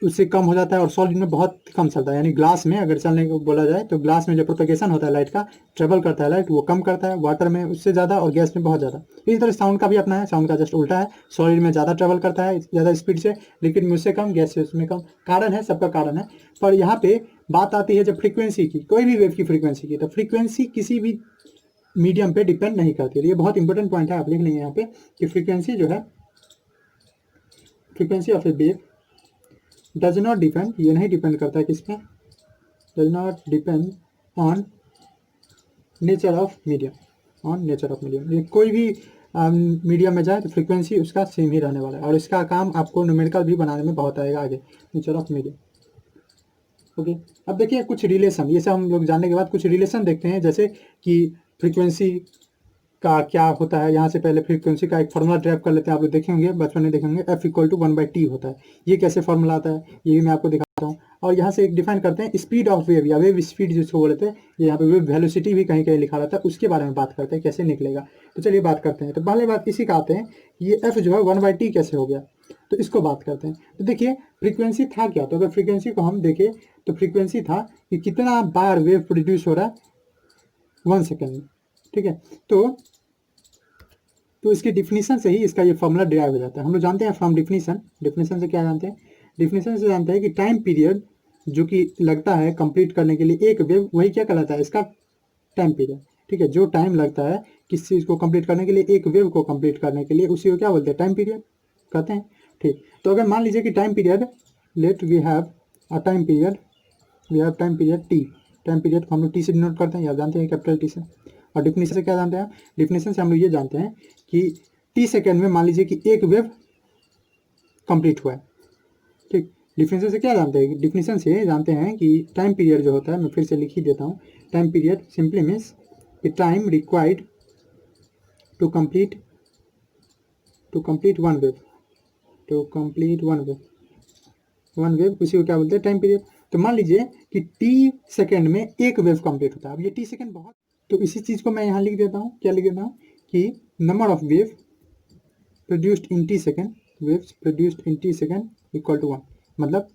उससे कम हो जाता है, और सॉलिड में बहुत कम चलता है। यानी ग्लास में अगर चलने को बोला जाए तो ग्लास में जो प्रोपेगेशन होता है लाइट का, ट्रेवल करता है लाइट, वो कम करता है, वाटर में उससे ज़्यादा और गैस में बहुत ज़्यादा। इसी तरह साउंड का भी अपना है, साउंड का जस्ट उल्टा है, सॉलिड में ज़्यादा ट्रेवल करता है ज़्यादा स्पीड से, लिक्विड में उससे कम, गैस से उसमें कम। कारण है, सबका कारण है। पर यहाँ पे बात आती है जब फ्रीक्वेंसी की, कोई भी वेव की फ्रीक्वेंसी की, तो फ्रीक्वेंसी किसी भी मीडियम पे डिपेंड नहीं करती है। ये बहुत इंपॉर्टेंट पॉइंट है, आप लिख लेंगे यहाँ पे कि फ्रीक्वेंसी जो है, frequency of A wave does not depend, ये नहीं डिपेंड करता है किस पे, does not depend on nature of medium, on nature of medium. ये कोई भी मीडियम में जाए तो फ्रीक्वेंसी उसका सेम ही रहने वाला है, और इसका काम आपको न्यूमेरिकल भी बनाने में बहुत आएगा आगे, नेचर ऑफ मीडियम। ओके, अब देखिए कुछ रिलेशन, ये सब हम लोग जानने के बाद कुछ रिलेशन देखते हैं, जैसे कि फ्रीक्वेंसी का क्या होता है। यहाँ से पहले फ्रीक्वेंसी का एक फार्मूला ड्राइव कर लेते हैं, आप लोग देखे होंगे, बचपन में देखे होंगे, F = 1/t होता है। ये कैसे फार्मूला आता है ये भी मैं आपको दिखाता हूँ। और यहाँ से एक डिफाइन करते हैं स्पीड ऑफ वेव, या वेव स्पीड जिसको बोलते हैं, यहाँ पे वेव वेलोसिटी भी कहीं कहीं लिखा रहता है, उसके बारे में बात करते हैं कैसे निकलेगा। तो चलिए बात करते हैं। तो पहले बात इसी का आते हैं, ये F जो है 1/t कैसे हो गया, तो इसको बात करते हैं। तो देखिए फ्रीक्वेंसी था क्या, तो अगर फ्रीक्वेंसी को हम देखें तो फ्रीक्वेंसी था कि कितना बार वेव प्रोड्यूस हो रहा है 1 सेकेंड में, ठीक है। तो इसके डिफिनीशन से ही इसका ये फॉर्मूला डिराइव हो जाता है। हम लोग जानते हैं फ्रॉम डिफिनीशन, डिफिनीशन से क्या जानते हैं, डिफिनीशन से जानते हैं कि टाइम पीरियड जो कि लगता है कंप्लीट करने के लिए एक वेव, वही क्या कहलाता है, इसका टाइम पीरियड, ठीक है। जो टाइम लगता है किसी चीज़ को कंप्लीट करने के लिए, एक वेव को कंप्लीट करने के लिए, उसी को क्या बोलते हैं, टाइम पीरियड कहते हैं, ठीक। तो अगर मान लीजिए कि time period, let we have a time period, we have time period T, time period को हम लोग टी से डिनोट करते हैं, आप जानते हैं कैपिटल टी से। और डिफिनीशन से क्या जानते हैं, डिफिनीशन से हम लोग ये जानते हैं कि टी सेकेंड में मान लीजिए कि एक वेव कंप्लीट हुआ है, ठीक। डिफिनीशन से क्या जानते हैं, डिफिनीशन से जानते हैं कि टाइम पीरियड जो होता है, मैं फिर से लिख ही देता हूँ, time period simply means the time required to complete one wave, to complete one wave, उसी को क्या बोलते हैं, टाइम पीरियड। तो मान लीजिए कि टी सेकेंड में एक वेव कंप्लीट होता है। अब ये टी सेकेंड बहुत, तो इसी चीज़ को मैं यहाँ लिख देता हूँ, क्या लिख देता हूँ कि number of wave produced in T second, waves produced in T second equal to 1। मतलब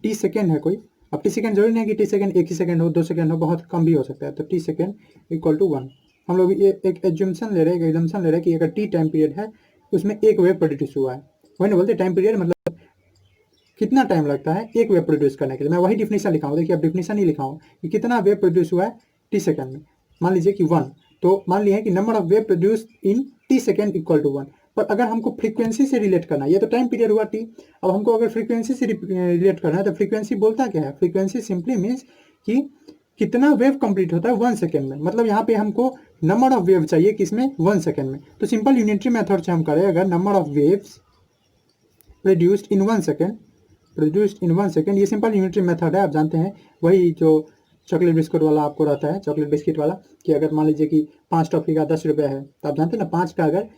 टी सेकेंड है कोई, अब टी सेकेंड जरूरी नहीं कि टी सेकेंड एक ही सेकेंड हो, 2 सेकेंड हो, बहुत कम भी हो सकता है। तो टी सेकेंड इक्वल टू 1, हम लोग ये एक एज्यूम्पशन ले रहे हैं, एग्जाम्पशन ले रहे हैं कि अगर टी टाइम पीरियड है उसमें एक वेव प्रोड्यूस हुआ है, वही ना बोलते टाइम पीरियड, मतलब कितना टाइम लगता है एक वेव प्रोड्यूस करने के लिए। मैं वही डिफिनीशन लिखा हूँ, देखिए अब डिफिनीशन ही लिखा हूँ कि कितना वेव प्रोड्यूस हुआ है टी सेकेंड में, मान लीजिए कि 1। तो मान लिया है कि number of wave produce in T second equal to 1। पर अगर हमको फ्रीक्वेंसी से रिलेट करना है, ये तो टाइम पीरियड हुआ टी, अब हमको अगर फ्रीक्वेंसी से रिलेट करना है, तो फ्रीक्वेंसी बोलता क्या है, फ्रीक्वेंसी सिंपली मीन्स कि कितना वेव कंप्लीट होता है 1 सेकेंड में। मतलब यहाँ पे हमको नंबर ऑफ वेव चाहिए किसमें, 1 सेकेंड में। तो सिंपल यूनिटरी मेथड से हम करें, अगर number of waves produced in 1 second, produced in 1 second, ये सिंपल यूनिटरी मेथड है, आप जानते हैं, वही जो चॉकलेट बिस्कुट वाला आपको रहता है, चॉकलेट बिस्किट वाला, कि अगर मान लीजिए कि 5 टॉफी का 10 रुपये है, तो आप जानते हैं ना 5 का अगर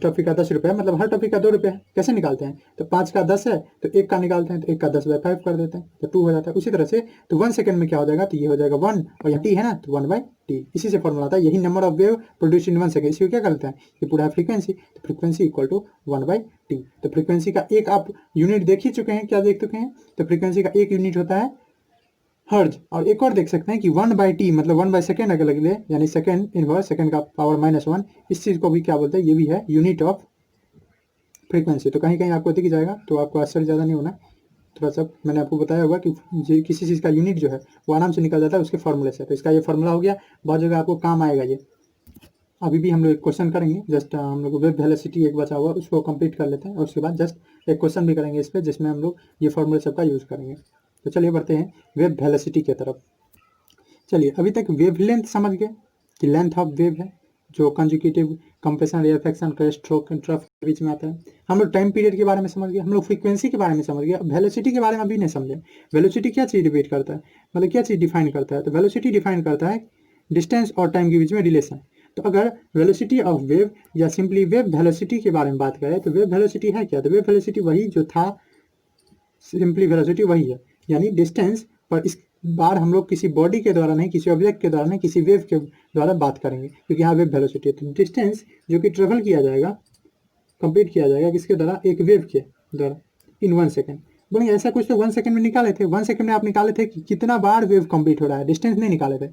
टॉफी का 10 रुपये, मतलब हर टॉफी का 2 रुपये है, कैसे निकालते हैं, तो 5 का 10 है तो 1 का निकालते हैं, तो 1 का 10/5 कर देते हैं, तो 2 हो जाता है। उसी तरह से तो 1 सेकंड में क्या हो जाएगा, तो ये हो जाएगा 1, और यहाँ टी है ना, तो 1/t, इसी से फॉर्मूला आता है, यही number of wave produce in 1 second, इसी को क्या करते हैं, ये पूरा फ्रीक्वेंसी, तो फ्रीक्वेंसी इक्वल टू 1/t। तो फ्रीक्वेंसी का एक आप यूनिट देख ही चुके हैं, क्या देख चुके हैं, तो फ्रीक्वेंसी का एक यूनिट होता है हर्ज, और एक और देख सकते हैं कि 1/t मतलब 1/सेकेंड अगर लग ले, यानी सेकेंड इनवर्स, सेकेंड का पावर -1, इस चीज़ को भी क्या बोलते हैं, ये भी है यूनिट ऑफ फ्रीक्वेंसी। तो कहीं कहीं आपको दिख जाएगा, तो आपको आश्चर्य ज़्यादा नहीं होना, थोड़ा सा मैंने आपको बताया होगा कि किसी चीज़ का यूनिट जो है वो आराम से निकल जाता है उसके फॉर्मूले से। तो इसका ये फॉर्मूला हो गया, बहुत जगह आपको काम आएगा ये। अभी भी हम लोग एक क्वेश्चन करेंगे, जस्ट हम लोग वेव वेलोसिटी एक बचा हुआ, उसको कंप्लीट कर लेते हैं, और उसके बाद जस्ट एक क्वेश्चन भी करेंगे इस पर, जिसमें हम लोग ये फॉर्मूले सबका यूज़ करेंगे। तो चलिए बढ़ते हैं वेव वेलोसिटी की तरफ। चलिए अभी तक वेवलेंथ समझ गए कि लेंथ ऑफ वेव है, जो कंजुगेटिव कंप्रेशन रेयरफेक्शन का स्ट्रोक ट्रफ के बीच में आता है। हम लोग टाइम पीरियड के बारे में समझ गए, हम लोग फ्रीक्वेंसी के बारे में समझ गए, अब वेलोसिटी के बारे में अभी नहीं समझे। वेलोसिटी क्या चीज़ डिफाइन करता है, मतलब क्या चीज़ डिफाइन करता है, तो वेलोसिटी डिफाइन करता है डिस्टेंस और टाइम के बीच में रिलेशन। तो अगर वेलोसिटी ऑफ वेव या सिंपली वेव वेलोसिटी के बारे में बात करें, तो वेव वेलोसिटी है क्या, तो वेव वेलोसिटी वही जो था, सिंपली वेलोसिटी वही है, यानी डिस्टेंस, पर इस बार हम लोग किसी बॉडी के द्वारा नहीं, किसी ऑब्जेक्ट के द्वारा नहीं, किसी वेव के द्वारा बात करेंगे, क्योंकि यहाँ वेव वेलोसिटी है। तो डिस्टेंस जो कि ट्रेवल किया जाएगा, कंप्लीट किया जाएगा किसके द्वारा, एक वेव के द्वारा, इन 1 सेकेंड। बोलेंगे ऐसा कुछ तो 1 सेकेंड में निकाले थे, 1 सेकेंड में आप निकाले थे कि कितना बार वेव कंप्लीट हो रहा है, डिस्टेंस नहीं निकाले थे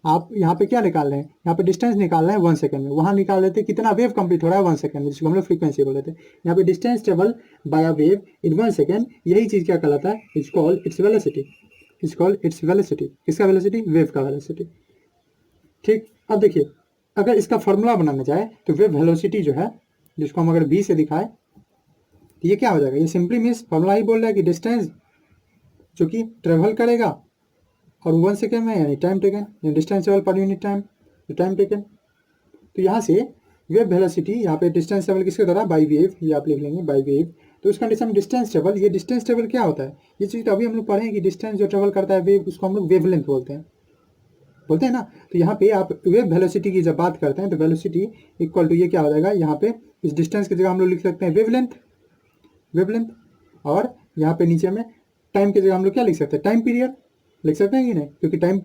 आप। यहाँ पे क्या निकाल रहे हैं, यहाँ पे डिस्टेंस निकाल रहे हैं 1 सेकेंड में, वहाँ निकाल रहे थे कितना वेव कंप्लीट हो रहा है 1 सेकेंड में, जिसको हम लोग फ्रीक्वेंसी बोले थे। यहाँ पे distance travel by a wave in 1 second, यही चीज़ क्या कहलाता है, it's called its velocity, it's called its velocity. किसका वेलोसिटी, वेव का वेलोसिटी, ठीक। अब देखिए अगर इसका फॉर्मूला बनाना चाहे तो वेव वेलोसिटी जो है, जिसको हम अगर v से दिखाए तो ये क्या हो जाएगा, ये सिंपली मीन्स फॉर्मूला ही बोल रहा है कि डिस्टेंस जो कि ट्रेवल करेगा और 1 सेकेंड में, यानी टाइम टेकन, यानी distance travel per unit time, तो टाइम टेकन। तो यहाँ से वेव वेलोसिटी, यहाँ पे डिस्टेंस ट्रेवल किसके द्वारा, बाई वेव, ये आप लिख लेंगे बाई वेव। तो उस कंडीशन में डिस्टेंस ट्रेवल, ये डिस्टेंस ट्रेवल क्या होता है, ये चीज़ तो अभी हम लोग पढ़े हैं कि डिस्टेंस जो ट्रेवल करता है वेव, उसको हम लोग वेवलेंथ बोलते हैं ना। तो यहाँ पे आप वेव वेलोसिटी की जब बात करते हैं तो वेलोसिटी इक्वल टू ये क्या हो जाएगा, यहाँ पे इस डिस्टेंस की जगह हम लोग लिख सकते हैं वेवलेंथ, और यहाँ पे नीचे में टाइम की जगह हम लोग क्या लिख सकते हैं, टाइम पीरियड लिख सकते हैं कि नहीं, क्योंकि टाइम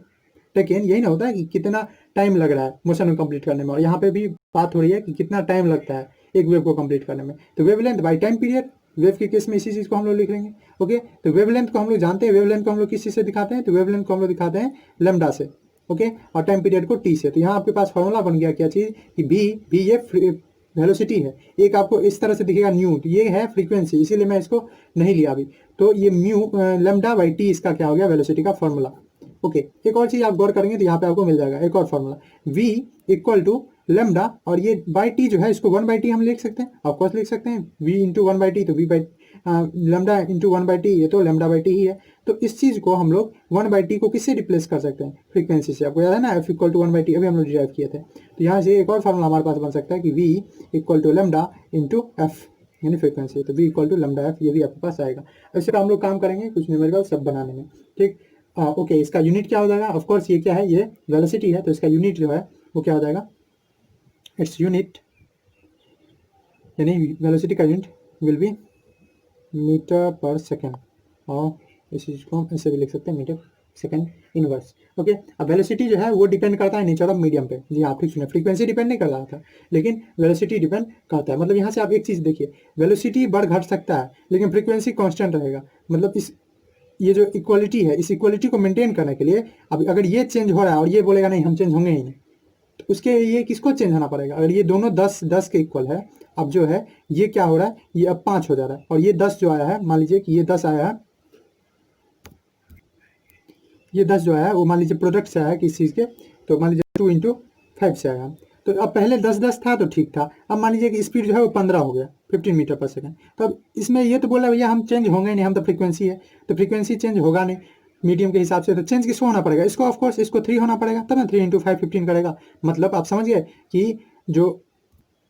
टेकन यही ना होता है कि कितना टाइम लग रहा है मोशन को कंप्लीट करने में, और यहाँ पे भी बात हो रही है कि कितना टाइम लगता है एक वेव को कंप्लीट करने में। तो wavelength by time period, wave के केस में इसी चीज़ को हम लोग लिख लेंगे। ओके, तो वेवलेंथ को हम लोग जानते हैं, वेवलेंथ को हम लोग किस चीज़ से दिखाते हैं, तो वेवलेंथ को हम लोग दिखाते हैं लैम्डा से। ओके, और टाइम पीरियड को टी से। तो यहाँ आपके पास फॉर्मूला बन गया क्या चीज़ कि बी ये वेलोसिटी है, एक आपको इस तरह से दिखेगा न्यू, तो ये है फ्रीक्वेंसी, इसीलिए मैं इसको नहीं लिया अभी। तो ये म्यू लैम्डा बाई टी इसका क्या हो गया, वेलोसिटी का फॉर्मूला। ओके, एक और चीज़ आप गौर करेंगे तो यहाँ पे आपको मिल जाएगा एक और formula, v equal to lambda, और ये बाई टी जो है इसको 1/t हम लिख सकते हैं, ऑफकोर्स लिख सकते हैं v इंटू 1/t, तो v by lambda into 1/t, ये तो लेमडा बाई टी ही है। तो इस चीज़ को हम लोग 1/t को किससे रिप्लेस कर सकते हैं, फ्रीक्वेंसी से। आपको याद है ना f इक्वल टू 1/t, अभी हम लोग डिराइव किए थे। तो यहाँ से एक और फॉर्मूला हमारे पास बन सकता है कि v equal to lambda into f, यानी फ्रीक्वेंसी। तो v equal to lambda f, ये भी आपके पास आएगा। इससे हम लोग काम करेंगे कुछ न्यूमेरिकल सब बनाने में, ठीक। ओके, इसका यूनिट क्या हो जाएगा, ऑफ कोर्स ये क्या है, ये वेलोसिटी है, तो इसका यूनिट जो है वो क्या हो जाएगा, इट्स यूनिट, यानी वेलोसिटी का यूनिट विल बी मीटर पर सेकेंड, और इस चीज़ को हम ऐसे भी लिख सकते हैं मीटर सेकेंड इनवर्स। ओके, अब वेलोसिटी जो है वो डिपेंड करता है नेचर ऑफ मीडियम पे। जी आप ठीक सुने, फ्रीक्वेंसी डिपेंड नहीं कर रहा था, लेकिन वेलोसिटी डिपेंड करता है। मतलब यहाँ से आप एक चीज़ देखिए, वेलोसिटी बढ़ घट सकता है लेकिन फ्रीक्वेंसी कांस्टेंट रहेगा। मतलब इस ये जो इक्वालिटी है, इस इक्वालिटी को मेंटेन करने के लिए, अब अगर ये चेंज हो रहा है और ये बोलेगा नहीं हम चेंज होंगे ही नहीं, तो उसके लिए किसको चेंज होना पड़ेगा। अगर ये दोनों 10 के इक्वल है, अब जो है ये क्या हो रहा है, ये अब 5 हो जा रहा है, और ये 10 जो आया है, मान लीजिए कि ये 10 आया है, ये 10 जो आया है वो मान लीजिए प्रोडक्ट से आया है किस चीज़ के, तो मान लीजिए 2 इंटू 5 से आया है। तो अब पहले 10 था तो ठीक था, अब मान लीजिए कि स्पीड जो है वो 15 हो गया, 15 मीटर पर सेकेंड। तो अब इसमें ये तो बोला भैया हम चेंज होंगे नहीं, हम तो फ्रीक्वेंसी है, तो फ्रीक्वेंसी चेंज होगा नहीं मीडियम के हिसाब से, तो चेंज किसको होना पड़ेगा, इसको ऑफकोर्स इसको 3 होना पड़ेगा, तब ना 3 इंटू 5 15 करेगा। मतलब आप समझ गए कि जो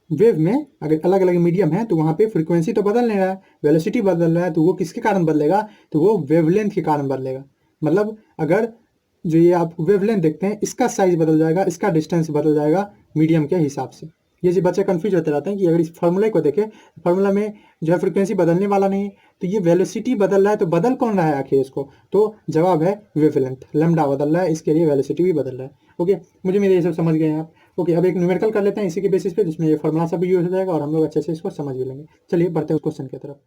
वेव में अगर अलग अलग मीडियम है तो वहाँ पे फ्रीक्वेंसी तो बदल नहीं रहा है, वेलोसिटी बदल रहा है, तो वो किसके कारण बदलेगा, तो वो वेवलेंथ के कारण बदलेगा। मतलब अगर जो ये आप वेवलेंथ देखते हैं, इसका साइज बदल जाएगा, इसका डिस्टेंस बदल जाएगा मीडियम के हिसाब से। ये जो बच्चे कंफ्यूज होते रहते हैं कि अगर इस फार्मूले को देखें, फार्मूला में जो है फ्रीक्वेंसी बदलने वाला नहीं है, तो ये वेलोसिटी बदल रहा है, तो बदल कौन रहा है आखिर इसको, तो जवाब है वेवलेंथ, लैम्डा बदल रहा है, इसके लिए वेलोसिटी भी बदल रहा है। ओके, मुझे मेरे ये सब समझ गए हैं आप। ओके, अब एक न्यूमेरिकल कर लेते हैं इसी के बेसिस पे, जिसमें ये फार्मूला सब यूज हो जाएगा और हम लोग अच्छे से इसको समझ भी लेंगे। चलिए बढ़ते हैं क्वेश्चन की तरफ।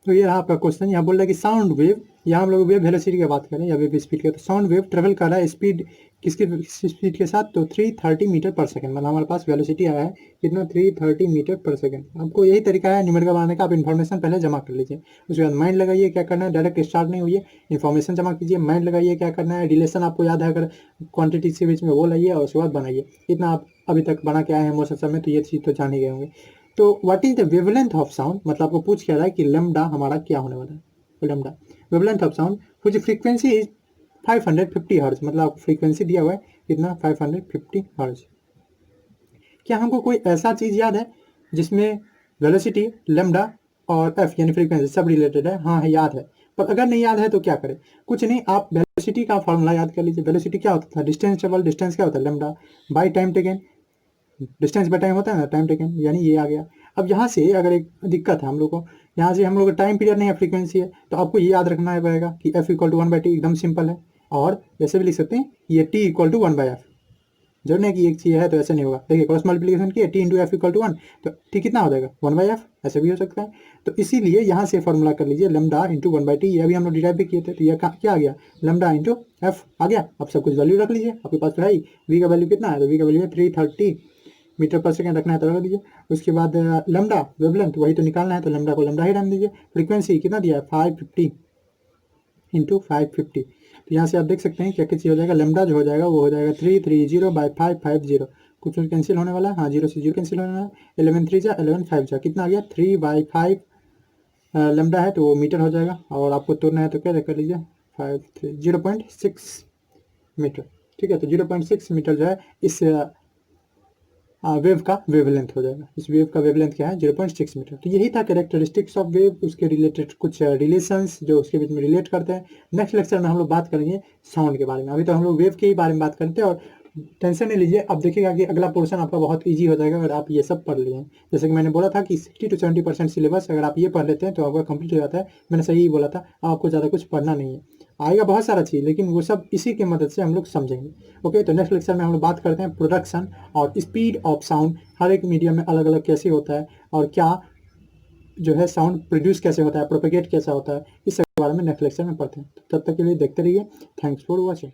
तो ये रहा आपका क्वेश्चन, यहाँ बोल रहा है कि साउंड वेव, यहाँ हम लोग वेव वेलोसिटी की बात करें या वेव स्पीड की, तो साउंड वेव ट्रेवल कर रहा है स्पीड किसकी स्पीड के साथ, तो 330 मीटर पर सेकंड। मतलब हमारे पास वेलोसिटी आया है कितना, 330 मीटर पर सेकंड। आपको यही तरीका है न्यूमेरिकल बनाने का, आप इन्फॉर्मेशन पहले जमा कर लीजिए, उसके बाद माइंड लगाइए क्या करना है, डायरेक्ट स्टार्ट नहीं हुई है, इन्फॉर्मेशन जमा कीजिए, माइंड लगाइए क्या करना है, रिलेशन आपको याद है अगर क्वान्टिटीज के बीच में वो लाइए, और उसके बाद बनाइए। इतना आप अभी तक बना के आए हैं मोशन सब में, तो ये चीज़ तो जान ही गए होंगे। तो what is the wavelength of sound, मतलब आपको पूछ क्या रहा है कि लैम्डा हमारा क्या होने वाला है, तो lambda wavelength of sound which frequency is 550 hertz. मतलब आपको फ्रीक्वेंसी दिया हुआ है कितना, 550 हर्ट्ज। क्या हमको कोई ऐसा चीज़ याद है जिसमें वेलोसिटी, लैम्डा और एफ यानी फ्रीक्वेंसी सब रिलेटेड है, हाँ है, याद है। पर अगर नहीं याद है तो क्या करें, कुछ नहीं, आप वेलोसिटी का फॉर्मूला याद कर लीजिए। वेलोसिटी क्या होता था, डिस्टेंस ट्रेवल, डिस्टेंस क्या होता है lambda by time taken, distance by time होता है ना, टाइम टेकन, यानी ये आ गया। अब यहाँ से अगर एक दिक्कत है हम लोग को, यहाँ से हम लोग का टाइम पीरियड नहीं है, फ्रीक्वेंसी है, तो आपको ये याद रखना पड़ेगा कि एफ इक्वल टू 1/t, एकदम सिंपल है। और वैसे भी लिख सकते हैं ये टी इक्वल टू 1/f, जरूर नहीं कि एक चीज़ है तो ऐसा नहीं होगा। देखिए क्रॉस मल्टीप्लिकेशन की T into f equal to 1, तो टी कितना हो जाएगा 1/f, ऐसे भी हो सकता है। तो इसीलिए यहाँ से फॉर्मूला कर लीजिए लैम्डा इंटू 1/t, ये अभी हम लोग डिराइव भी किए थे, तो ये क्या आ गया, लैम्डा इंटू एफ आ गया। अब सब कुछ वैल्यू रख लीजिए, आपके पास तो है ही, वी का वैल्यू कितना है, तो वी का वैल्यू है 330 मीटर पर सेकंड रखना है तो रख दीजिए। उसके बाद लैम्डा वेवलेंथ वही तो निकालना है, तो लैम्डा को लैम्डा ही डाल दीजिए। फ्रीक्वेंसी कितना दिया है 550 इंटू 550। तो यहाँ से आप देख सकते हैं क्या क्या चीज़ हो जाएगा, लेमडा जो हो जाएगा वो हो जाएगा 330/550। कुछ कैंसिल होने वाला, हाँ 0 से 0 कैंसिल होने वाला, 11 3 जा 11 5 जा कितना आ गया 3/5 लेमडा है तो वो मीटर हो जाएगा, और आपको तोड़ना है तो क्या कर लीजिए 0.6 मीटर। ठीक है, तो 0.6 मीटर जो है इस वेव का वेवलेंथ हो जाएगा। इस वेव का वेवलेंथ क्या है 0.6 मीटर। तो यही था कैरेक्टरिस्टिक्स ऑफ वेव, उसके रिलेटेड कुछ रिलेशंस जो उसके बीच में रिलेट करते हैं। नेक्स्ट लेक्चर में हम लोग बात करेंगे साउंड के बारे में। अभी तो हम लोग वेव के ही बारे में बात करते हैं, और टेंशन नहीं लीजिए, अब देखिएगा कि अगला पोर्शन आपका बहुत ईजी हो जाएगा अगर आप ये सब पढ़ लिए हैं। जैसे कि मैंने बोला था कि 60 to 70% सिलेबस अगर आप ये पढ़ लेते हैं तो आपका कंप्लीट हो जाता है। मैंने सही ही बोला था, आपको ज़्यादा कुछ पढ़ना नहीं है, आएगा बहुत सारा चीज़, लेकिन वो सब इसी की मदद से हम लोग समझेंगे। ओके, तो नेक्स्ट लेक्चर में हम लोग बात करते हैं प्रोडक्शन और स्पीड ऑफ साउंड, हर एक मीडियम में अलग अलग कैसे होता है, और क्या जो है साउंड प्रोड्यूस कैसे होता है, प्रोपेगेट कैसा होता है, इस सब के बारे में नेक्स्ट लेक्चर में पढ़ते हैं। तब तक के लिए देखते रहिए। Thanks for watching.